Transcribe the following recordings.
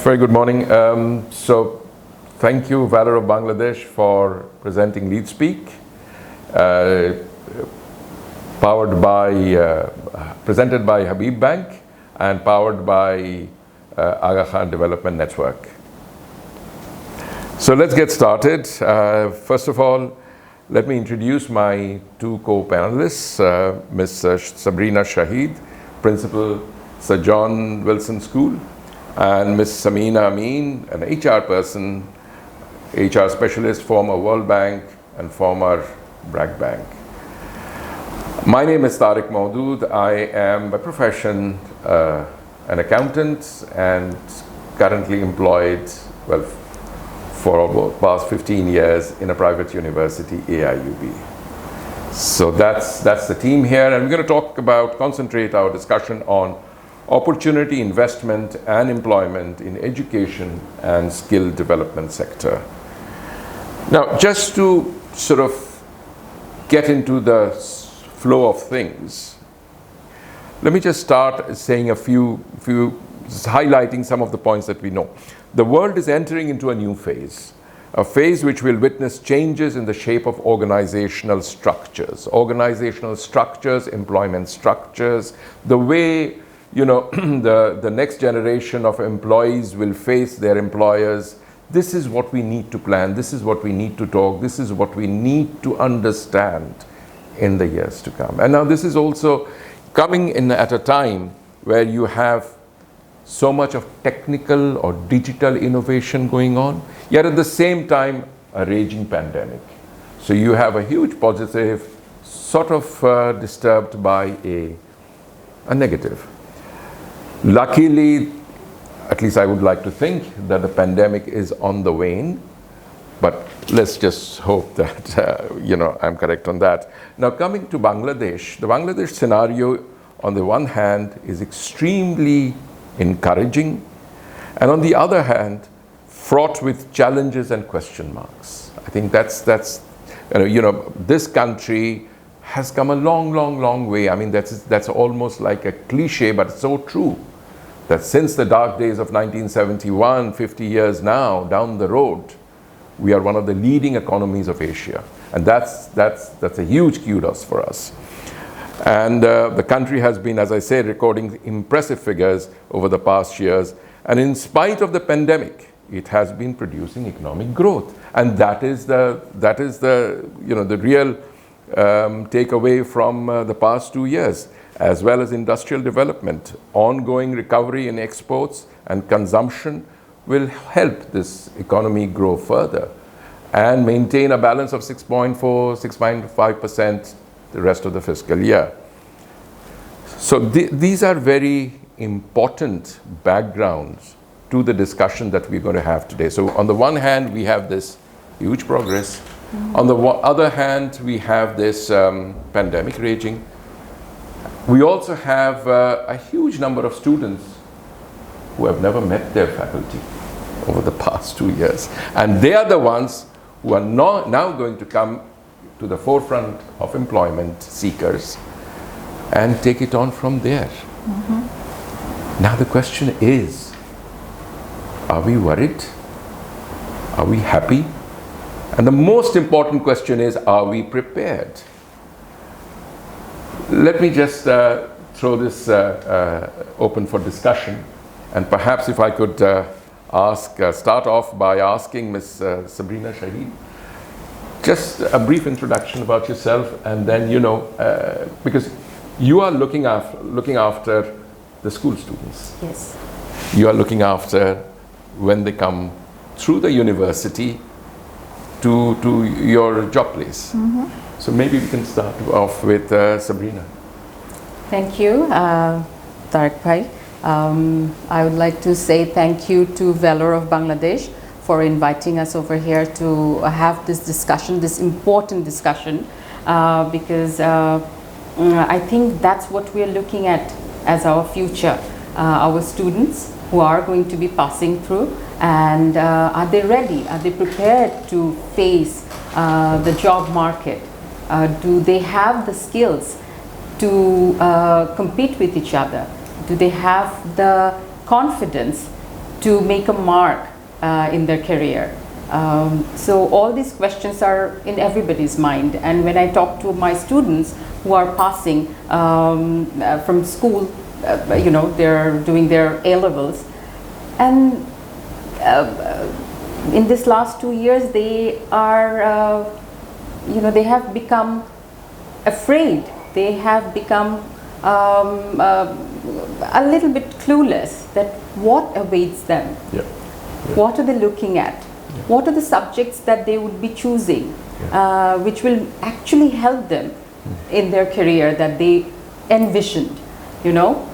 Very good morning. Thank you, Valor of Bangladesh, for presenting LeadSpeak, presented by Habib Bank and powered by Aga Khan Development Network. So let's get started. First of all, let me introduce my two co-panelists, Ms. Sabrina Shaheed, Principal, Sir John Wilson School, and Ms. Samina Amin, an HR person, HR specialist, former World Bank and former BRAC Bank. My name is Tariq Maudud. I am by profession an accountant and currently employed, well, for the past 15 years in a private university, AIUB. So that's the team here, and we're going to concentrate our discussion on opportunity, investment, and employment in education and skill development sector. Now, just to sort of get into the flow of things, let me just start saying highlighting some of the points that we know. The world is entering into a new phase, a phase which will witness changes in the shape of organizational structures, employment structures, the way the next generation of employees will face their employers. This is what we need to plan. This is what we need to talk. This is what we need to understand in the years to come. And now this is also coming in at a time where you have so much of technical or digital innovation going on, yet at the same time, a raging pandemic. So you have a huge positive sort of disturbed by a negative. Luckily, at least I would like to think that the pandemic is on the wane, but let's just hope that I'm correct on that. Now, coming to Bangladesh, the Bangladesh scenario on the one hand is extremely encouraging, and on the other hand, fraught with challenges and question marks. I think that's this country has come a long way. I mean, that's almost like a cliche, but it's so true. That since the dark days of 1971, 50 years now down the road, we are one of the leading economies of Asia. And that's a huge kudos for us. And the country has been, as I said, recording impressive figures over the past years. And in spite of the pandemic, it has been producing economic growth. And that is the real takeaway from the past 2 years, as well as industrial development. Ongoing recovery in exports and consumption will help this economy grow further and maintain a balance of 6.5% the rest of the fiscal year. So these are very important backgrounds to the discussion that we're going to have today. So on the one hand, we have this huge progress. On the other hand, we have this pandemic raging. We also have a huge number of students who have never met their faculty over the past 2 years. And they are the ones who are now going to come to the forefront of employment seekers and take it on from there. Now the question is, are we worried? Are we happy? And the most important question is, are we prepared? Let me just throw this open for discussion. And perhaps if I could start off by asking Ms. Sabrina Shaheed, just a brief introduction about yourself, and then, because you are looking after the school students. Yes. You are looking after when they come through the university to your job place. So maybe we can start off with Sabrina. Thank you, Tariq Bhai. I would like to say thank you to Valor of Bangladesh for inviting us over here to have this discussion, this important discussion, because I think that's what we're looking at as our future, our students who are going to be passing through, and are they ready? Are they prepared to face the job market? Do they have the skills to compete with each other? Do they have the confidence to make a mark in their career? So all these questions are in everybody's mind, and when I talk to my students who are passing from school, they're doing their A-levels, and in this last 2 years they are, they have become afraid, they have become a little bit clueless that what awaits them, what are they looking at, what are the subjects that they would be choosing, which will actually help them in their career that they envisioned,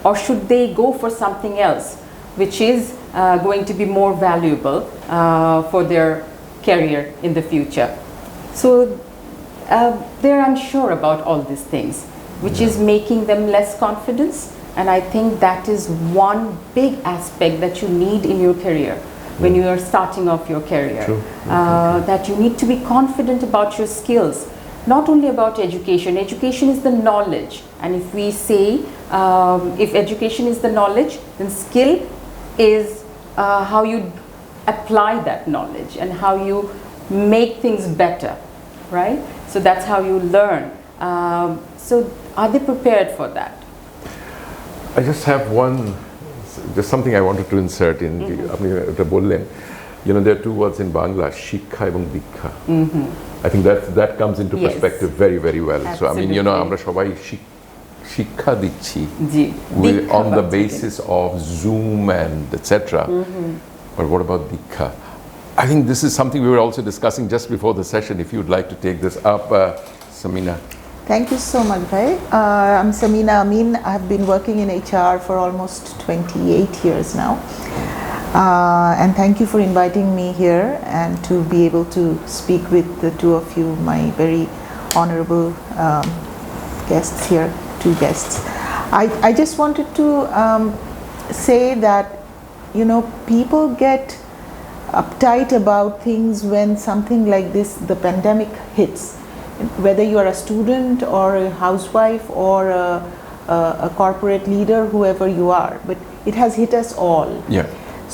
or should they go for something else which is going to be more valuable for their career in the future. So they're unsure about all these things, which is making them less confidence, and I think that is one big aspect that you need in your career when you are starting off your career. That you need to be confident about your skills, not only about education. Education is the knowledge, and if we say if education is the knowledge, then skill is how you apply that knowledge and how you make things better, right? So that's how you learn. So are they prepared for that? I just have just something I wanted to insert in. There are two words in Bangla, shikha এবং dikha. I think that comes into perspective very, very well. Absolutely. So আমরা সবাই শিক্ষা দিচ্ছি on the basis of Zoom and etc. But what about dikha? I think this is something we were also discussing just before the session. If you'd like to take this up, Samina. Thank you so much, Bhai. I'm Samina Amin. I've been working in HR for almost 28 years now. And thank you for inviting me here and to be able to speak with the two of you, my very honorable guests here, two guests. I just wanted to say that, people get uptight about things when something like this, the pandemic hits. Whether you are a student or a housewife or a corporate leader, whoever you are, but it has hit us all.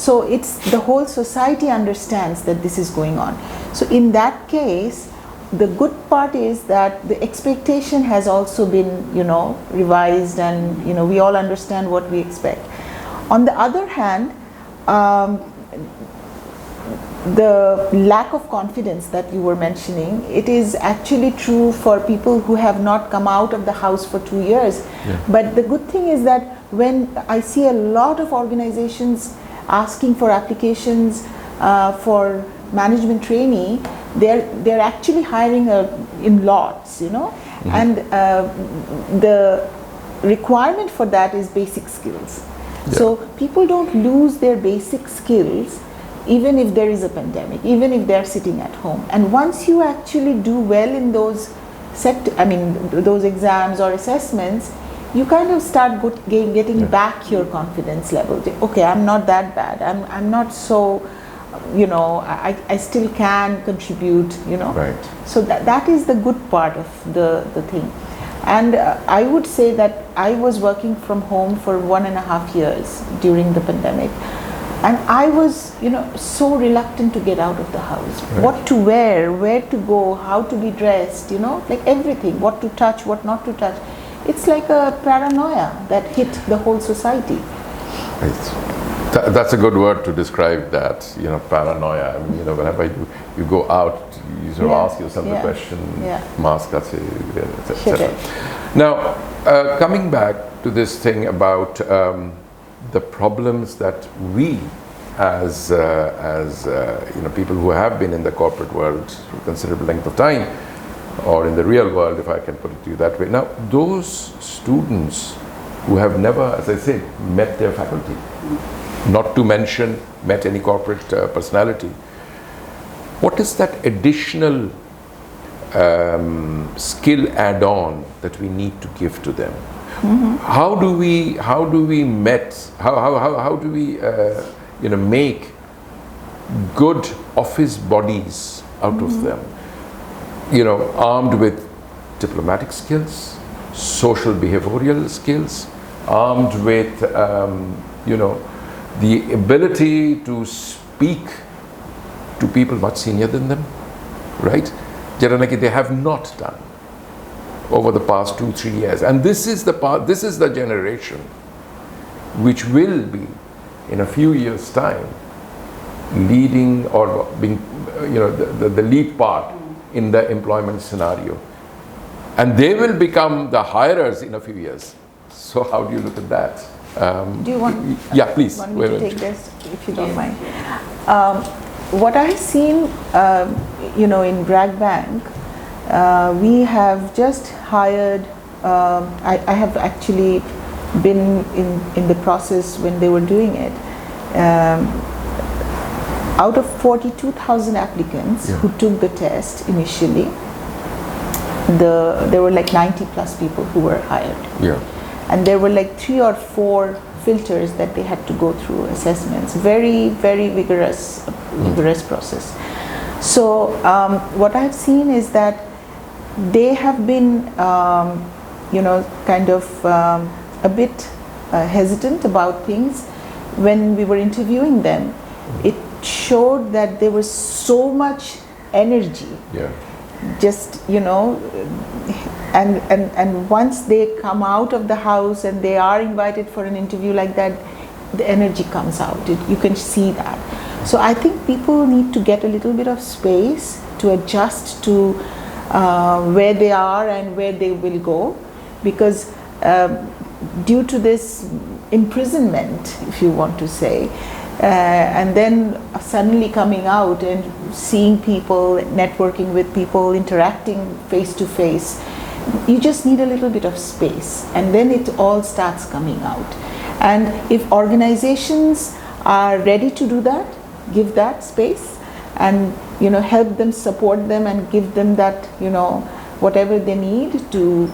So it's the whole society understands that this is going on. So in that case, the good part is that the expectation has also been, revised, and we all understand what we expect. On the other hand, the lack of confidence that you were mentioning, it is actually true for people who have not come out of the house for 2 years. But the good thing is that when I see a lot of organizations asking for applications for management trainee, they're actually hiring in lots, and the requirement for that is basic skills. So people don't lose their basic skills even if there is a pandemic, even if they're sitting at home. And once you actually do well in those those exams or assessments, you kind of start getting back your confidence level. Okay, I'm not that bad. I'm not so, I still can contribute, Right. So that is the good part of the thing. And I would say that I was working from home for 1.5 years during the pandemic. And I was, so reluctant to get out of the house. Right. What to wear, where to go, how to be dressed, like everything, what to touch, what not to touch. It's like a paranoia that hit the whole society. Right. That's a good word to describe that, paranoia. I mean, whenever you go out, you sort of ask yourself the question, mask, etc. Now, coming back to this thing about the problems that we as people who have been in the corporate world for a considerable length of time, or in the real world, if I can put it to you that way. Now, those students who have never, as I said, met their faculty, not to mention met any corporate personality, what is that additional skill add-on that we need to give to them? How do we make good office bodies out of them? Armed with diplomatic skills, social behavioral skills, armed with the ability to speak to people much senior than them, right? Jaranaki, they have not done over the past 2-3 years. And this is the generation which will be, in a few years' time, leading or being, the lead part in the employment scenario. And they will become the hirers in a few years. So how do you look at that? Do you want? Yeah, please. Want me to take this, if you don't mind? What I've seen, in Bragg Bank, we have just hired. I have actually been in the process when they were doing it. Out of 42,000 applicants who took the test initially, there were like 90 plus people who were hired. Yeah. And there were like 3 or 4 filters that they had to go through, assessments. Very, very vigorous process. So what I've seen is that they have been, kind of a bit hesitant about things. When we were interviewing them, it showed that there was so much energy. Yeah. Just, and once they come out of the house and they are invited for an interview like that, the energy comes out. You can see that. So I think people need to get a little bit of space to adjust to where they are and where they will go, because due to this imprisonment, if you want to say, and then suddenly coming out and seeing people, networking with people, interacting face to face, you just need a little bit of space, and then it all starts coming out. And if organizations are ready to do that, give that space, and help them, support them, and give them that whatever they need to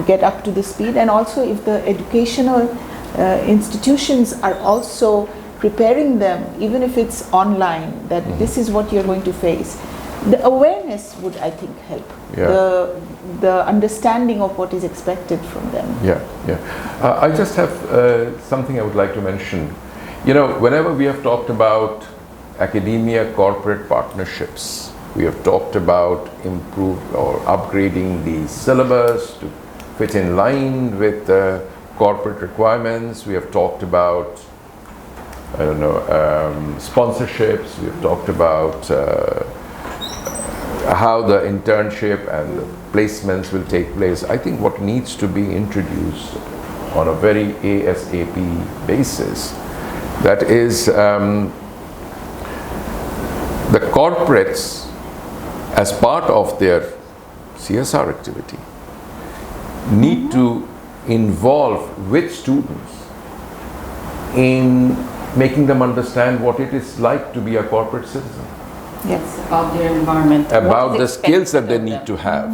get up to the speed. And also, if the educational institutions are also preparing them, even if it's online, that this is what you're going to face, the awareness would, I think, help. Yeah. The understanding of what is expected from them. Yeah. I just have something I would like to mention. Whenever we have talked about academia corporate partnerships, we have talked about improve or upgrading the syllabus to fit in line with corporate requirements. We have talked about sponsorships. We have talked about how the internship and the placements will take place. I think what needs to be introduced on a very ASAP basis, that is the corporates, as part of their CSR activity, need to involve with students in making them understand what it is like to be a corporate citizen. Yes. About their environment. About the skills that they need to have.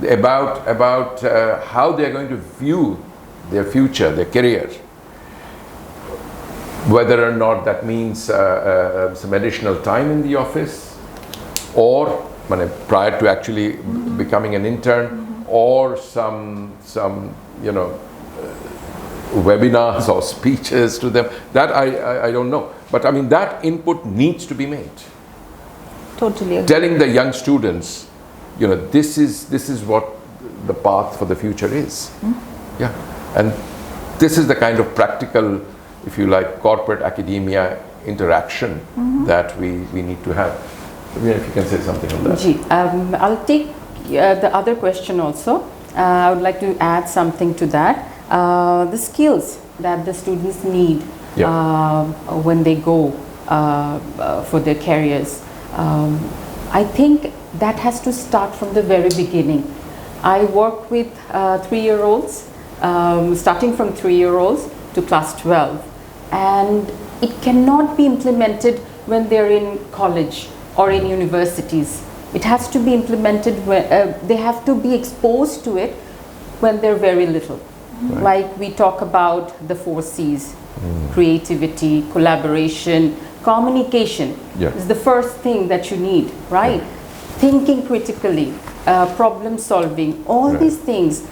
About how they are going to view their future, their career. Whether or not that means some additional time in the office, or prior to actually becoming an intern, or some webinars or speeches to them. That I don't know. But that input needs to be made. Totally agree. Telling the young students, this is what the path for the future is. Yeah. And this is the kind of practical, if you like, corporate academia interaction that we need to have. If you can say something on that. I'll take the other question also. I would like to add something to that. The skills that the students need when they go for their careers. I think that has to start from the very beginning. I work with 3-year-olds, starting from 3-year-olds to class 12. And it cannot be implemented when they're in college or in universities. It has to be implemented when they have to be exposed to it when they're very little. Right. Like we talk about the 4 C's, creativity, collaboration, communication is the first thing that you need, right? Thinking critically, problem solving, all these things,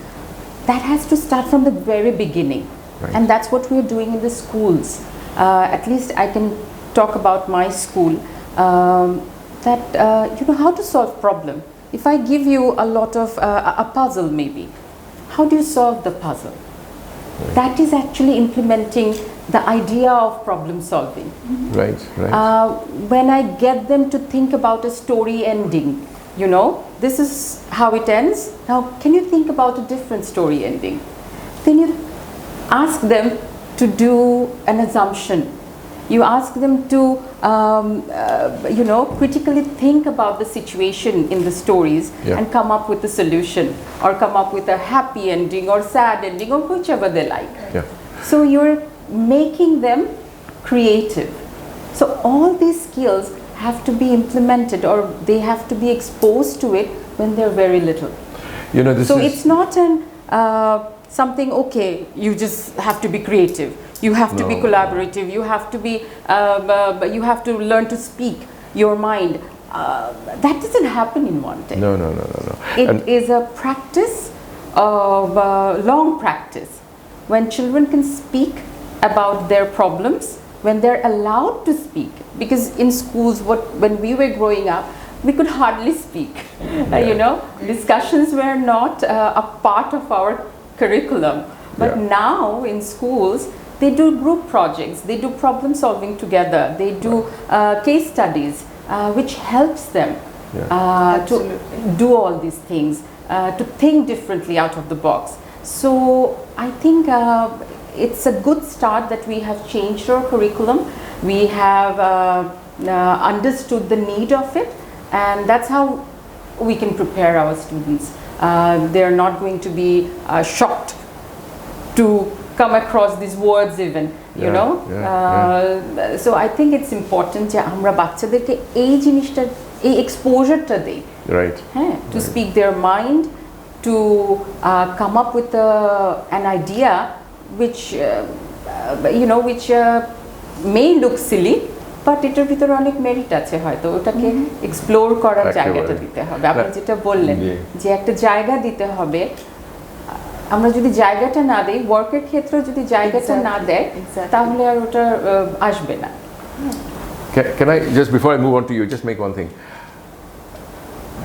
that has to start from the very beginning. Right. And that's what we're doing in the schools. at least I can talk about my school, that you know how to solve problem. If I give you a lot of a puzzle maybe, how do you solve the puzzle? That is actually implementing the idea of problem solving. Right, right. When I get them to think about a story ending, you know, this is how it ends. Now, can you think about a different story ending? Then you ask them to do an assumption. You ask them to, you know, critically think about the situation in the stories and come up with a solution, or come up with a happy ending or sad ending, or whichever they like. Yeah. So you're making them creative. So all these skills have to be implemented, or they have to be exposed to it when they're very little. You know, so it's not an something, okay, you just have to be creative, you have to be collaborative, you have to be you have to learn to speak your mind. That doesn't happen in one day. No. It is a practice of long practice. When children can speak about their problems, when they're allowed to speak, because in schools, when we were growing up, we could hardly speak. You know, discussions were not a part of our curriculum. But now in schools, they do group projects, they do problem solving together, they do case studies, which helps them to do all these things, to think differently out of the box. So I think it's a good start that we have changed our curriculum. We have understood the need of it, and that's how we can prepare our students. They're not going to be shocked to come across these words even, you know. So I think it's important যে আমরা বাচ্চাদেরকে এই জিনিসটা, এই exposure-টা দেই, to speak their mind, to come up with an idea which you know, which may look silly, but এটার ভিতরে অনেক মেরিট আছে, হয়তো ওটাকে এক্সপ্লোর করার জায়গাটা দিতে হবে। আপনি যেটা বললেন যে একটা জায়গা দিতে হবে, আমরা যদি জায়গাটা না দেই, ওয়ার্কের ক্ষেত্রে যদি জায়গাটা না দেয়, তাহলে আর ওটা আসবে না। Can I just, before I move on to you, just make one thing.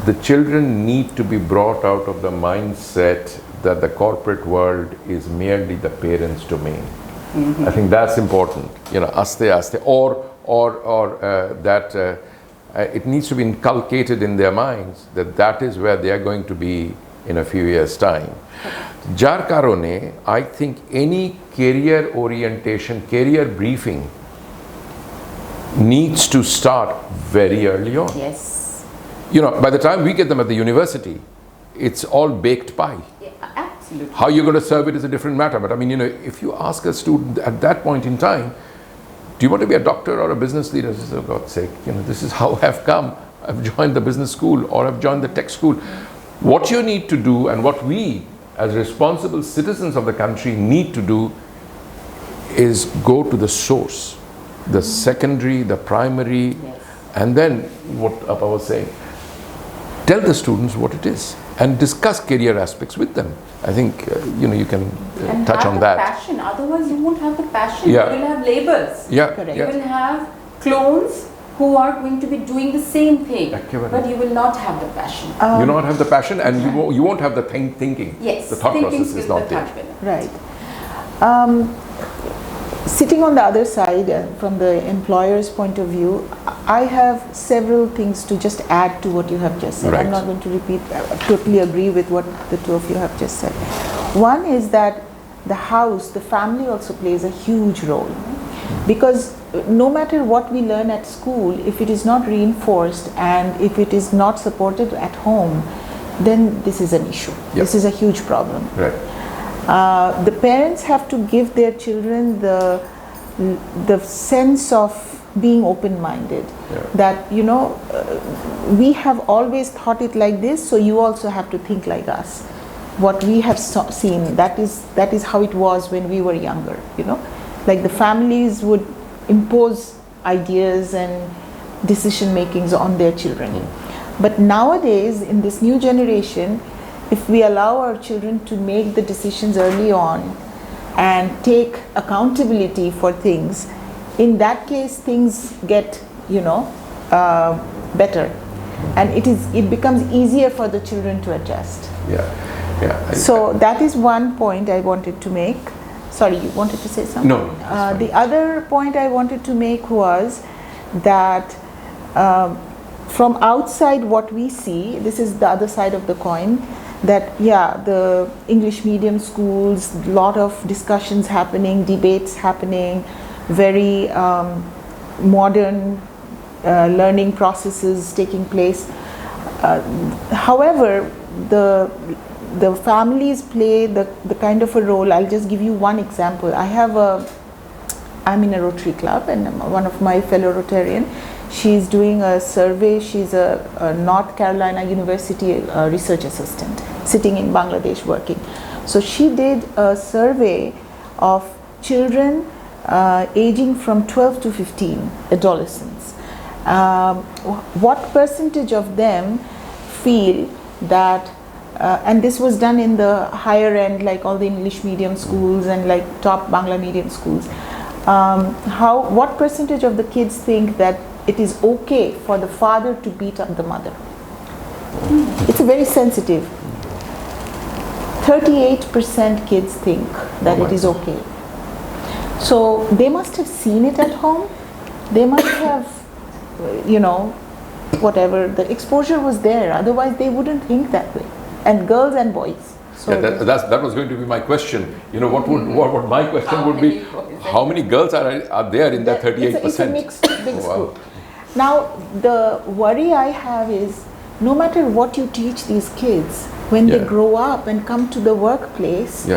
The children need to be brought out of the mindset that the corporate world is merely the parents' domain. I think that's important. You know, aste, or that it needs to be inculcated in their minds that that is where they are going to be in a few years' time. Jar karone, I think any career orientation, career briefing needs to start very early on. Yes. You know, by the time we get them at the university, it's all baked pie. Yeah, absolutely. How you're going to serve it is a different matter. But I mean, you know, if you ask a student at that point in time, do you want to be a doctor or a business leader? He says, oh, God's sake, you know, this is how I've come. I've joined the business school, or I've joined the tech school. What you need to do, and what we as responsible citizens of the country need to do, is go to the source, the secondary, the primary, and then what Appa was saying, tell the students what it is and discuss career aspects with them. I think you know, you can touch on that. Passion. Otherwise, you won't have the passion. Yeah. You will have labels. You will have clones who are going to be doing the same thing, but you will not have the passion. You will not have the passion, and you won't have the thinking. Yes, the thought process is not there. Right. Sitting on the other side, from the employer's point of view, I have several things to just add to what you have just said. I'm not going to repeat, I totally agree with what the two of you have just said. One is that the house, the family also plays a huge role, because no matter what we learn at school, if it is not reinforced and if it is not supported at home, then this is an issue. This is a huge problem. The parents have to give their children the sense of being open-minded, that, you know, we have always thought it like this, so you also have to think like us. What we have seen, that is how it was when we were younger, you know, like the families would impose ideas and decision makings on their children. But nowadays, in this new generation, if we allow our children to make the decisions early on and take accountability for things, in that case things get, better, and it becomes easier for the children to adjust. Yeah. So that is one point I wanted to make. Sorry, you wanted to say something? No. The other point I wanted to make was that from outside what we see, this is the other side of the coin, that the English medium schools, lot of discussions happening, debates happening, very modern learning processes taking place. However, the families play the kind of a role. I'll just give you one example. I'm in a Rotary Club, and one of my fellow Rotarian, she's doing a survey. She's a North Carolina University research assistant sitting in Bangladesh working. So she did a survey of children aging from 12 to 15, adolescents. What percentage of them feel that, and this was done in the higher end, like all the English medium schools and like top Bangla medium schools, what percentage of the kids think that it is okay for the father to beat up the mother? It's a very sensitive. 38% kids think that it is okay. So they must have seen it at home. They must have, whatever, the exposure was there. Otherwise they wouldn't think that way. And girls and boys. So that was going to be my question. What my question would be, how many girls are there in that 38%? It's a mixed group. Now, the worry I have is, no matter what you teach these kids, when they grow up and come to the workplace,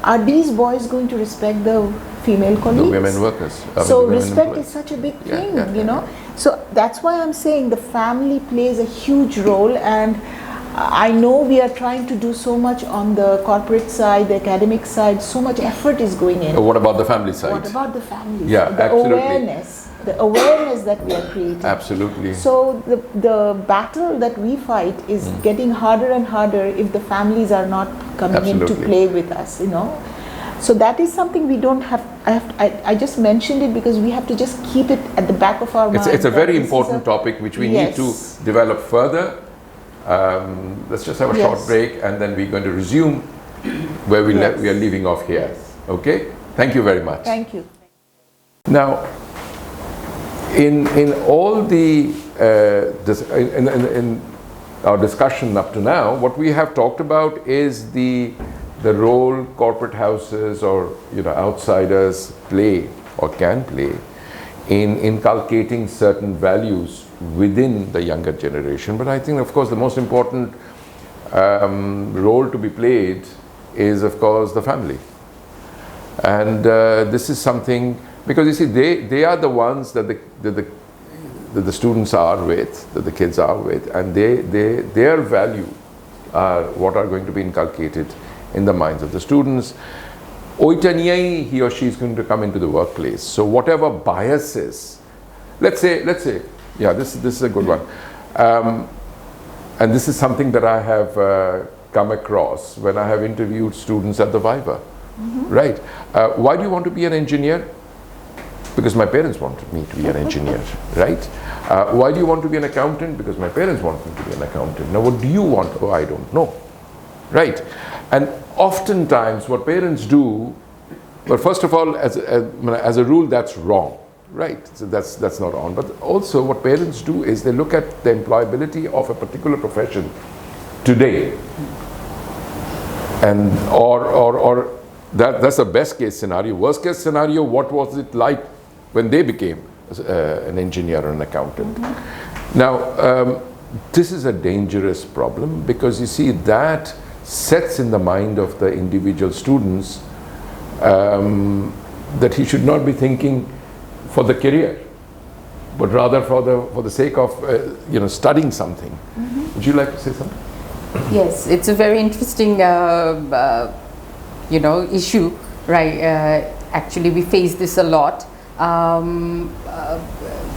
are these boys going to respect the female colleagues? The women workers. So respect is such a big thing, So that's why I'm saying the family plays a huge role, and I know we are trying to do so much on the corporate side, the academic side, so much effort is going in. What about the family side? What about the families? Yeah, the absolutely. The awareness that we are creating. Absolutely. So the battle that we fight is getting harder and harder if the families are not coming into play with us, So that is something we don't have. I just mentioned it because we have to just keep it at the back of our mind. It's a very important topic which we need to develop further. Let's just have a short break, and then we're going to resume where we are leaving off here. Okay? Thank you very much. Thank you. Now, in all the in our discussion up to now, what we have talked about is the role corporate houses or outsiders play or can play in inculcating certain values within the younger generation. But I think, of course, the most important role to be played is, of course, the family. And this is something, because you see, they are the ones that the students are with, that the kids are with, and their value are what are going to be inculcated in the minds of the students. Oita niyai he or she is going to come into the workplace. So whatever biases, let's say, this is a good one, and this is something that I have come across when I have interviewed students at the Viva. Right? Why do you want to be an engineer? Because my parents wanted me to be an engineer, right? Why do you want to be an accountant? Because my parents want me to be an accountant. Now, what do you want? Oh, I don't know, right? And oftentimes, what parents do, well, first of all, as a rule, that's wrong, right? So that's not on. But also, what parents do is they look at the employability of a particular profession today, and or that's the best case scenario. Worst case scenario, what was it like when they became an engineer or an accountant? Now, this is a dangerous problem, because you see that sets in the mind of the individual students that he should not be thinking for the career, but rather for the sake of studying something. Would you like to say something? Yes, it's a very interesting issue, right? Actually, we face this a lot.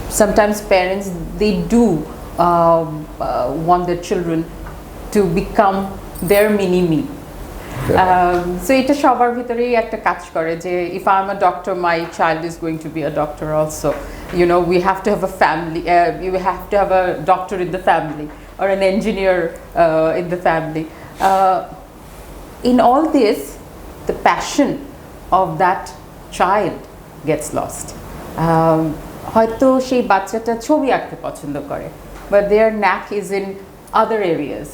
Sometimes parents, they do want their children to become their mini-me. So এটা সবার ভিতরেই একটা কাজ করে যে if I'm a doctor, my child is going to be a doctor also. You know, we have to have a family, you have to have a doctor in the family or an engineer in the family. In all this, the passion of that child gets lost. হয়তো সেই বাচ্চাটা ছবি আঁকতে পছন্দ করে, but their knack is in other areas.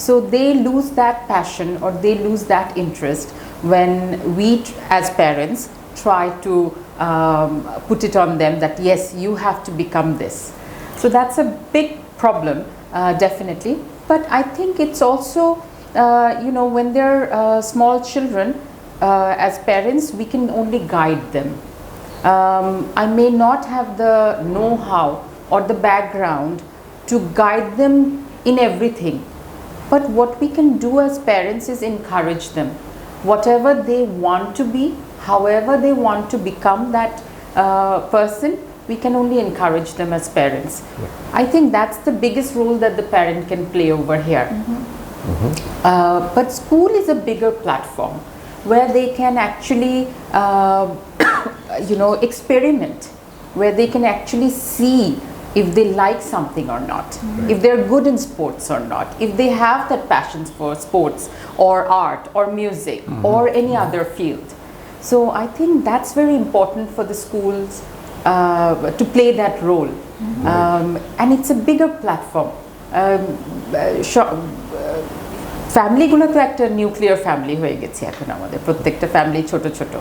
So they lose that passion or they lose that interest when we as parents try to put it on them that yes, you have to become this. So that's a big problem, definitely. But I think it's also, you know, when they're small children, as parents, we can only guide them. I may not have the know-how or the background to guide them in everything. But what we can do as parents is encourage them. Whatever they want to be, however they want to become that person, we can only encourage them as parents. I think that's the biggest role that the parent can play over here. But school is a bigger platform where they can actually, you know, experiment, where they can actually see if they like something or not, if they're good in sports or not, if they have that passion for sports or art or music or any other field. So I think that's very important for the schools to play that role. And it's a bigger platform. ফ্যামিলিগুলো তো একটা nuclear family হয়ে গেছে এখন আমাদের, প্রত্যেকটা family ছোট ছোট,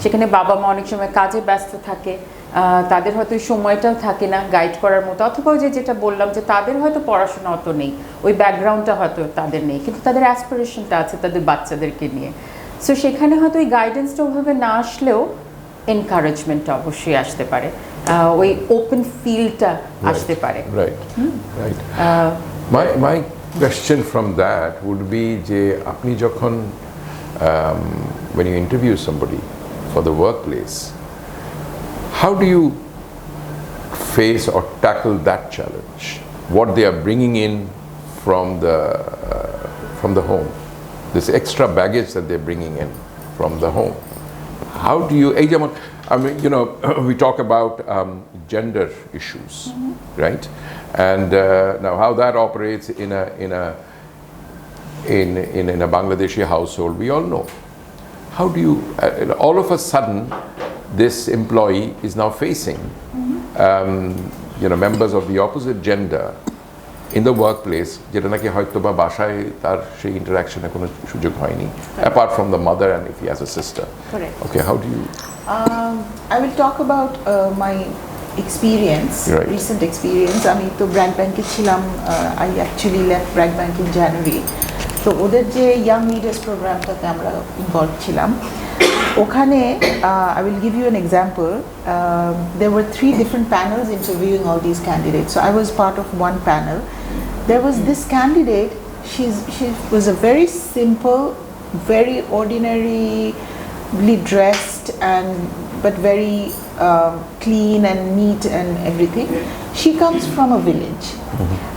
সেখানে বাবা মা অনেক সময় কাজে ব্যস্ত থাকে, তাদের হয়তো ওই সময়টাও থাকে না গাইড করার মতো, অথবা যে যেটা বললাম যে তাদের হয়তো পড়াশোনা অত নেই, ওই ব্যাকগ্রাউন্ডটা হয়তো তাদের নেই, কিন্তু তাদের অ্যাসপিরেশনটা আছে তাদের বাচ্চাদেরকে নিয়ে। সো সেখানে হয়তো ওই গাইডেন্সটা ওভাবে না আসলেও এনকারেজমেন্টটা অবশ্যই আসতে পারে, ওই ওপেন ফিল্ডটা আসতে পারে। Right right. My question from that would be যে আপনি যখন when you interview somebody for the workplace, how do you face or tackle that challenge, what they are bringing in from the home, this extra baggage that they're bringing in from the home? How do you, I mean, you know, we talk about gender issues, right? And now how that operates in a Bangladeshi household, we all know. How do you, all of a sudden, this employee is now facing, you know, members of the opposite gender in the workplace, যেটা নাকি হয়তো বা বাসায় তার সেই ইন্টারাকশনে কোনো সুযোগ হয়নি, apart from the mother and if he has a sister. Correct. Okay, how do you? I will talk about my experience, Right. recent experience. আমি তো ব্র্যাক ব্যাংকে ছিলাম, I actually left BRAC bank in January. তো ওদের যে ইয়াং লিডার্স প্রোগ্রামটাতে আমরা involve ছিলাম, ওখানে I will give you an example. There were 3 different panels interviewing all these candidates. So I was part of one panel. There was this candidate, she was a very simple, very ordinarily dressed and but very clean and neat and everything. She comes from a village.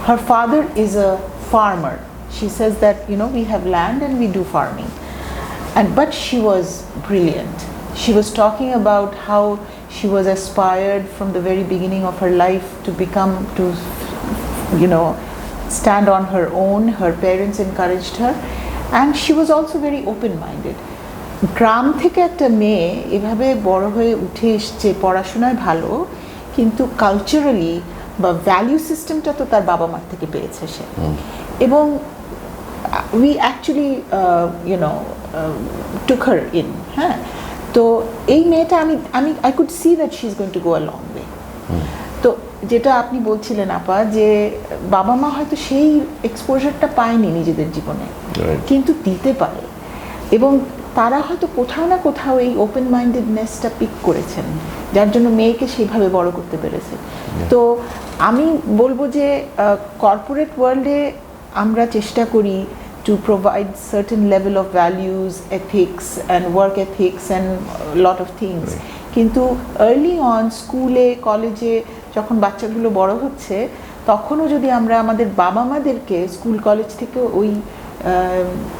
Her father is a farmer. She says that, you know, we have land and we do farming. But she was brilliant. She was talking about how she was aspired from the very beginning of her life to become, to, you know, stand on her own. Her parents encouraged her, and she was also very open-minded. গ্রাম থেকে একটা মেয়ে এভাবে বড় হয়ে উঠে এসছে, পড়াশোনায় ভালো, কিন্তু কালচারালি বা ভ্যালু সিস্টেমটা তো তার বাবা মার থেকে পেয়েছে সে। এবং we actually you know took her in, হ্যাঁ। তো এই মেয়েটা আমি I could see that she is going to go a long way. তো যেটা আপনি বলছিলেন আপা, যে বাবা মা হয়তো সেই এক্সপোজারটা পায়নি নিজেদের জীবনে, কিন্তু দিতে পারে, এবং তারা হয়তো কোথাও না কোথাও এই ওপেন মাইন্ডেডনেসটা পিক করেছেন, যার জন্য মেয়েকে সেইভাবে বড় করতে পেরেছে। তো আমি বলবো যে কর্পোরেট ওয়ার্ল্ডে আমরা চেষ্টা করি to provide certain level of values, ethics and work ethics and a lot of things. কিন্তু early on স্কুলে কলেজে যখন বাচ্চাগুলো বড় হচ্ছে, তখনও যদি আমরা আমাদের বাবা মাদেরকে স্কুল কলেজ থেকে ওই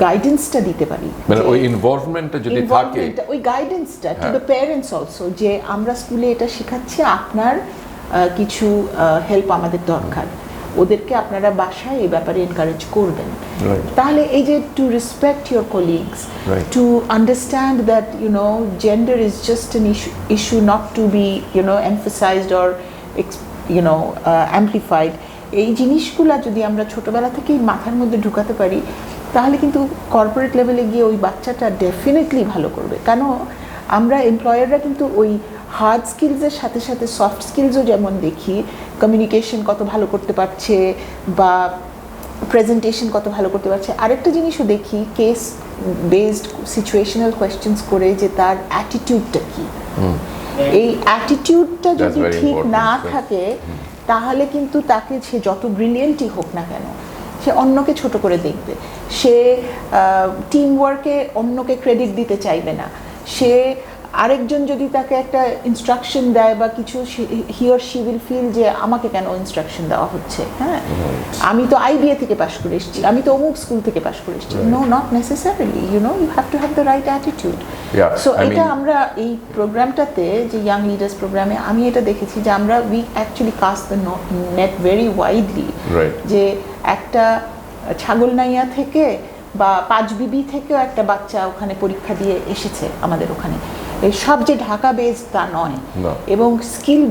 গাইডেন্সটা দিতে পারি, মানে ওই ইনভলভমেন্টটা যদি থাকে, ওই গাইডেন্সটা টু দ্য প্যারেন্টস অলসো, যে আমরা স্কুলে এটা শেখাচ্ছি, আপনার কিছু হেল্প আমাদের দরকার, ওদেরকে আপনারা বাসায় এই ব্যাপারে এনকারেজ করবেন। তাহলে এই যে to respect your colleagues, to understand that gender is just an issue not to be emphasized or amplified, এই জিনিসগুলো যদি আমরা ছোটবেলা থেকেই মাথার মধ্যে ঢুকাতে পারি, তাহলে কিন্তু কর্পোরেট লেভেলে গিয়ে ওই বাচ্চাটা ডেফিনেটলি ভালো করবে। কেন আমরা এমপ্লয়াররা কিন্তু ওই হার্ড স্কিলসের সাথে সাথে সফট স্কিলসও যেমন দেখি, কমিউনিকেশন কত ভালো করতে পারছে বা প্রেজেন্টেশন কত ভালো করতে পারছে, আরেকটা জিনিসও দেখি কেস বেসড সিচুয়েশনাল কোয়েশ্চেন্স করে যে তার অ্যাটিটিউডটা কি। এই অ্যাটিটিউডটা যদি ঠিক না থাকে, তাহলে কিন্তু তাকে সে যত ব্রিলিয়েন্টই হোক না কেন, সে অন্যকে ছোট করে দেখবে, সে টিম ওয়ার্কে অন্যকে ক্রেডিট দিতে চাইবে না, সে আরেকজন যদি তাকে একটা ইনস্ট্রাকশন দেয় বা কিছু, he or she will feel যে আমাকে কেন ইনস্ট্রাকশন দেওয়া হচ্ছে, হ্যাঁ আমি তো আইবিএ থেকে পাশ করে এসেছি, আমি তো অমুক স্কুল থেকে পাশ করে এসেছি। No, not necessarily, you have to have the right attitude. So এটা আমরা এই প্রোগ্রামটাতে, যে ইয়াং লিডার্স প্রোগ্রামে আমি এটা দেখেছি যে আমরা we actually cast the net very widely, যে একটা ছাগলনাইয়া থেকে বা পাঁচবিবি থেকেও একটা বাচ্চা ওখানে পরীক্ষা দিয়ে এসেছে আমাদের ওখানে, সব যে ঢাকা বেসড তা নয়, এবং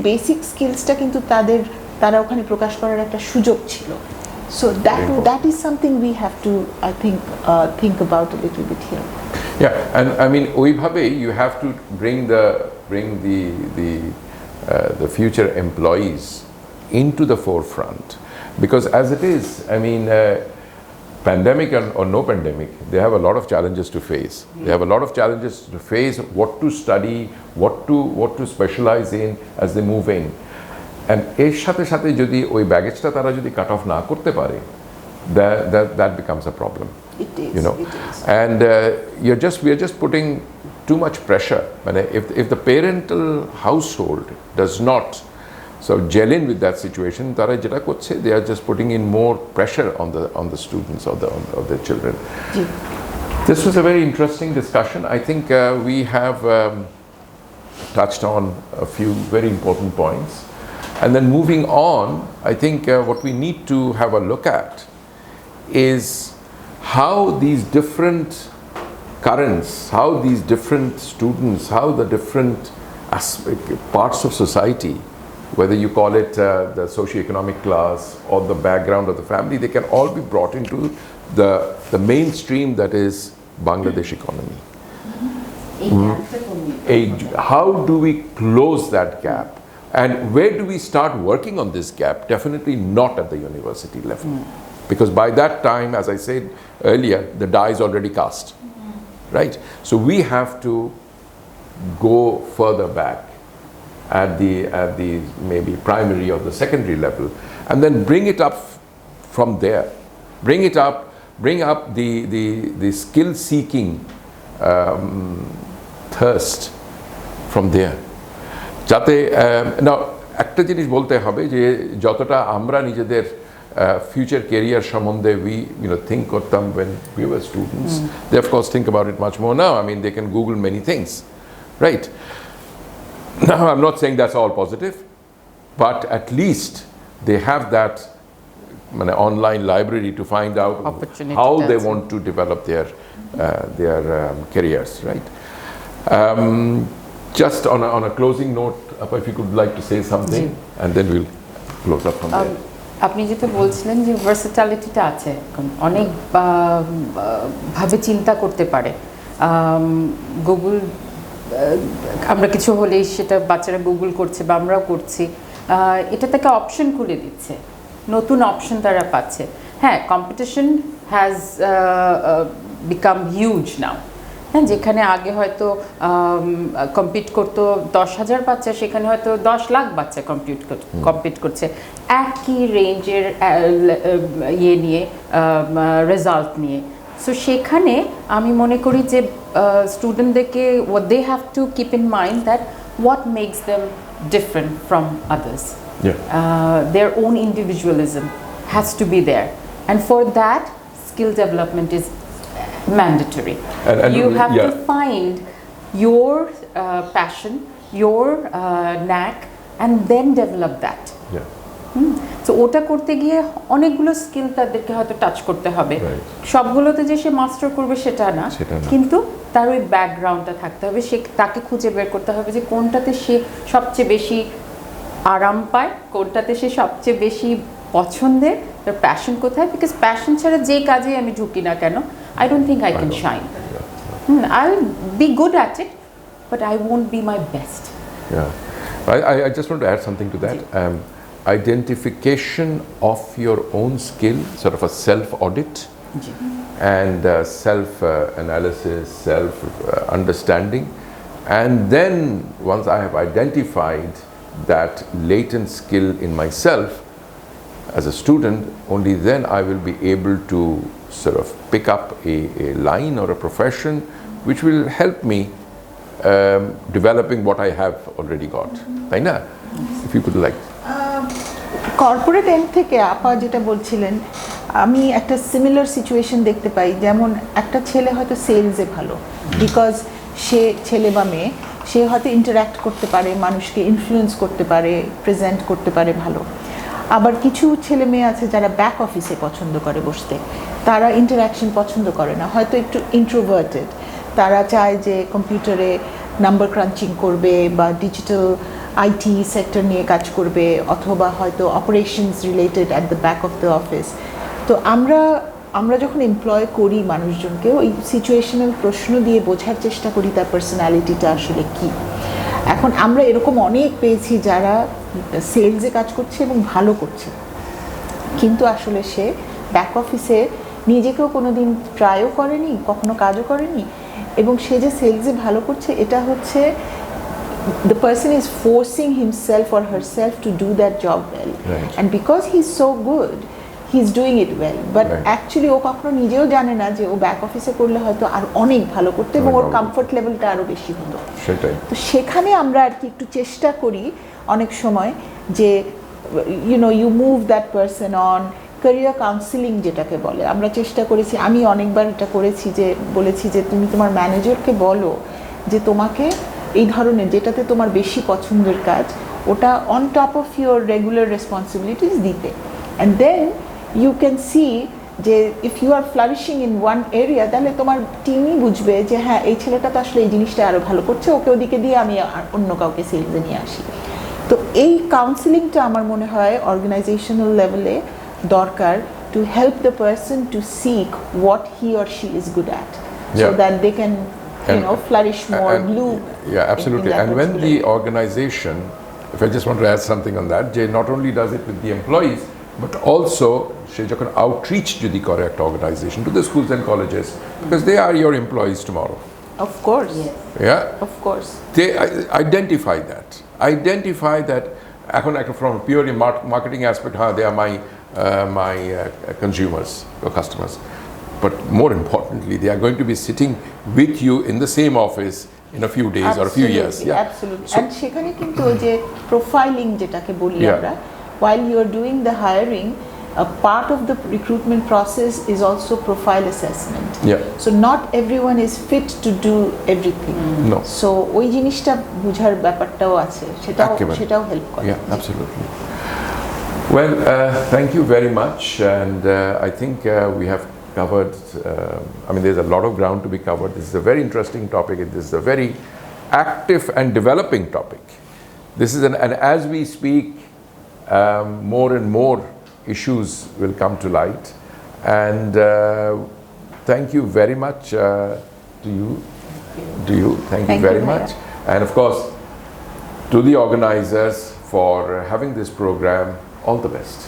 বেসিক স্কিলসটা কিন্তু তারা ওখানে প্রকাশ করার একটা সুযোগ ছিল। So that is something we have to, I think about a little bit here. Yeah, and I mean ওইভাবে you have to bring the future employees into the forefront, because as it is, I mean pandemic or no pandemic, they have a lot of challenges to face. They have a lot of challenges to face, what to study, what to specialize in as they move in. And এর সাথে সাথে যদি ওই ব্যাগেজটা তারা যদি cut off না করতে পারে, that becomes a problem. It is, it is. And we are just putting too much pressure. If the parental household does not gel in with that situation, tara jeta korche, they are just putting in more pressure on the students or the children. This was a very interesting discussion. I think we have touched on a few very important points, and then moving on, I think what we need to have a look at is how these different currents, how these different students, how the different parts of society, whether you call it the socio-economic class or the background of the family, they can all be brought into the mainstream that is Bangladesh economy. How do we close that gap, and where do we start working on this gap? Definitely not at the university level, because by that time, as I said earlier, the die is already cast, right? So we have to go further back at the maybe primary or the secondary level, and then bring it up from there. Bring up the skill seeking thirst from there. যাতে না একটা জিনিস বলতে হবে যে যতটা আমরা নিজেদের future career সম্বন্ধে we think করতাম when we were students, they of course think about it much more now. I mean, they can Google many things, right? Now, I'm not saying that's all positive, but at least they have that online library to find out how they want to develop their careers, right? Just on a closing note, if you could like to say something, and then we'll close up from there. আপনি যেটা বলছিলেন যে ভার্সিটালিটিটা আছে, অনেক ভাবে চিন্তা করতে পারে। গুগল, আমরা কিছু হলেই সেটা বাচ্চারা গুগল করছে বা আমরাও করছি, এটা তাকে অপশন খুলে দিচ্ছে, নতুন অপশন তারা পাচ্ছে। হ্যাঁ, কম্পিটিশন হ্যাজ বিকাম হিউজ নাও। হ্যাঁ, যেখানে আগে হয়তো কম্পিট করতো 10,000 বাচ্চা, সেখানে হয়তো 10 লাখ বাচ্চা কম্পিট করছে একই রেঞ্জের নিয়ে, রেজাল্ট নিয়ে। সো সেখানে আমি মনে করি যে স্টুডেন্টদেরকে they have to keep in mind that what makes them different from others. Their own individualism has to be there, and for that skill development is mandatory. And You have yeah. to find your passion, your knack, and then develop that. Yeah. তো ওটা করতে গিয়ে অনেকগুলো skill তাদেরকে হয়তো touch করতে হবে, সবগুলোতে যে সে মাস্টার করবে সেটা না, কিন্তু তার ওই ব্যাকগ্রাউন্ডটা থাকতে হবে, সে তাকে খুঁজে বের করতে হবে যে কোনটাতে সে সবচেয়ে বেশি আরাম পায়, কোনটাতে সে সবচেয়ে বেশি পছন্দের, তার প্যাশন কোথায়, বিকজ প্যাশন ছাড়া যে কাজে আমি ঢুকি না কেন, I don't think I can shine. I will be good at it, but I won't be my best. Yeah, I just want to add something to that. Identification of your own skill, sort of a self-audit, and self-analysis, self-understanding, and then once I have identified that latent skill in myself as a student, only then I will be able to sort of pick up a line or a profession which will help me developing what I have already got. তাই না? If you could like. Corporate end থেকে আপা যেটা বলছিলেন, আমি একটা similar situation দেখতে পাই। যেমন একটা ছেলে হয়তো সেলসে ভালো, বিকজ সে ছেলে বা মেয়ে, সে হয়তো ইন্টারাক্ট করতে পারে, মানুষকে ইনফ্লুয়েন্স করতে পারে, প্রেজেন্ট করতে পারে ভালো। আবার কিছু ছেলে মেয়ে আছে যারা ব্যাক অফিসে পছন্দ করে বসতে, তারা ইন্টারাকশন পছন্দ করে না, হয়তো একটু ইন্ট্রোভার্টেড, তারা চায় যে কম্পিউটারে নাম্বার ক্রাঞ্চিং করবে বা ডিজিটাল আইটি সেক্টর নিয়ে কাজ করবে, অথবা হয়তো operations related at the back of the office. তো আমরা যখন এমপ্লয় করি মানুষজনকে, ওই সিচুয়েশনাল প্রশ্ন দিয়ে বোঝার চেষ্টা করি তার পার্সোনালিটিটা আসলে কী। এখন আমরা এরকম অনেক পেয়েছি যারা সেলসে কাজ করছে এবং ভালো করছে, কিন্তু আসলে সে ব্যাক অফিসে নিজেকেও কোনো দিন ট্রাইও করেনি, কখনো কাজও করেনি, এবং সে যে সেলসে ভালো করছে এটা হচ্ছে the person is forcing himself or herself to do that job well, and because he's so good he's doing it well, but actually ও কখনো নিজেও জানে না যে ও ব্যাক অফিসে করলে হয়তো আর অনেক ভালো করতে এবং ওর কমফর্ট লেভেলটা আরো বেশি হতো। সেটাই তো সেখানে আমরা আর কি একটু চেষ্টা করি অনেক সময় যে you move that person on, career counselling যেটাকে বলে, আমরা চেষ্টা করেছি, আমি অনেকবার এটা করেছি, যে বলেছি যে তুমি তোমার ম্যানেজারকে বলো যে তোমাকে এই ধরনের যেটাতে তোমার বেশি পছন্দের কাজ, ওটা on top of your regular responsibilities দিতে, and then you can see যে if you are flourishing in one area, তাহলে তোমার টিমই বুঝবে যে হ্যাঁ এই ছেলেটা তো আসলে এই জিনিসটা আরও ভালো করছে, ওকে ওদিকে দিয়ে আমি অন্য কাউকে সেলসে নিয়ে আসি। তো এই কাউন্সিলিংটা আমার মনে হয় অর্গানাইজেশনাল লেভেলে দরকার, to help the person to seek what he or she is good at, so that they can flourish more, bloom. Yeah, absolutely. And when the organization, if I just want to add something on that, Jay not only does it with the employees, but also she যখন outreach যদি করে একটা organization to the schools and colleges, because they are your employees tomorrow. Of course. Yeah. Of course. They identify that. এখন from a purely marketing aspect, they are my consumers or customers. But more importantly, they are going to be sitting with you in the same office in a few days or a few years. Yeah, absolutely. And সেখানে কিন্তু যে profiling যেটাকে বলি আমরা, while you are doing the hiring, a part of the recruitment process is also profile assessment. So not everyone is fit to do everything. No. So ওই জিনিসটা বুঝার ব্যাপারটাও আছে, সেটাও হেল্প করে। Yeah, absolutely. Well, thank you very much, and I think we have covered, there's a lot of ground to be covered. This is a very interesting topic. This is a very active and developing topic. This is and as we speak, more and more issues will come to light, and thank you very much to you. Thank you very much, and of course to the organizers for having this program. All the best.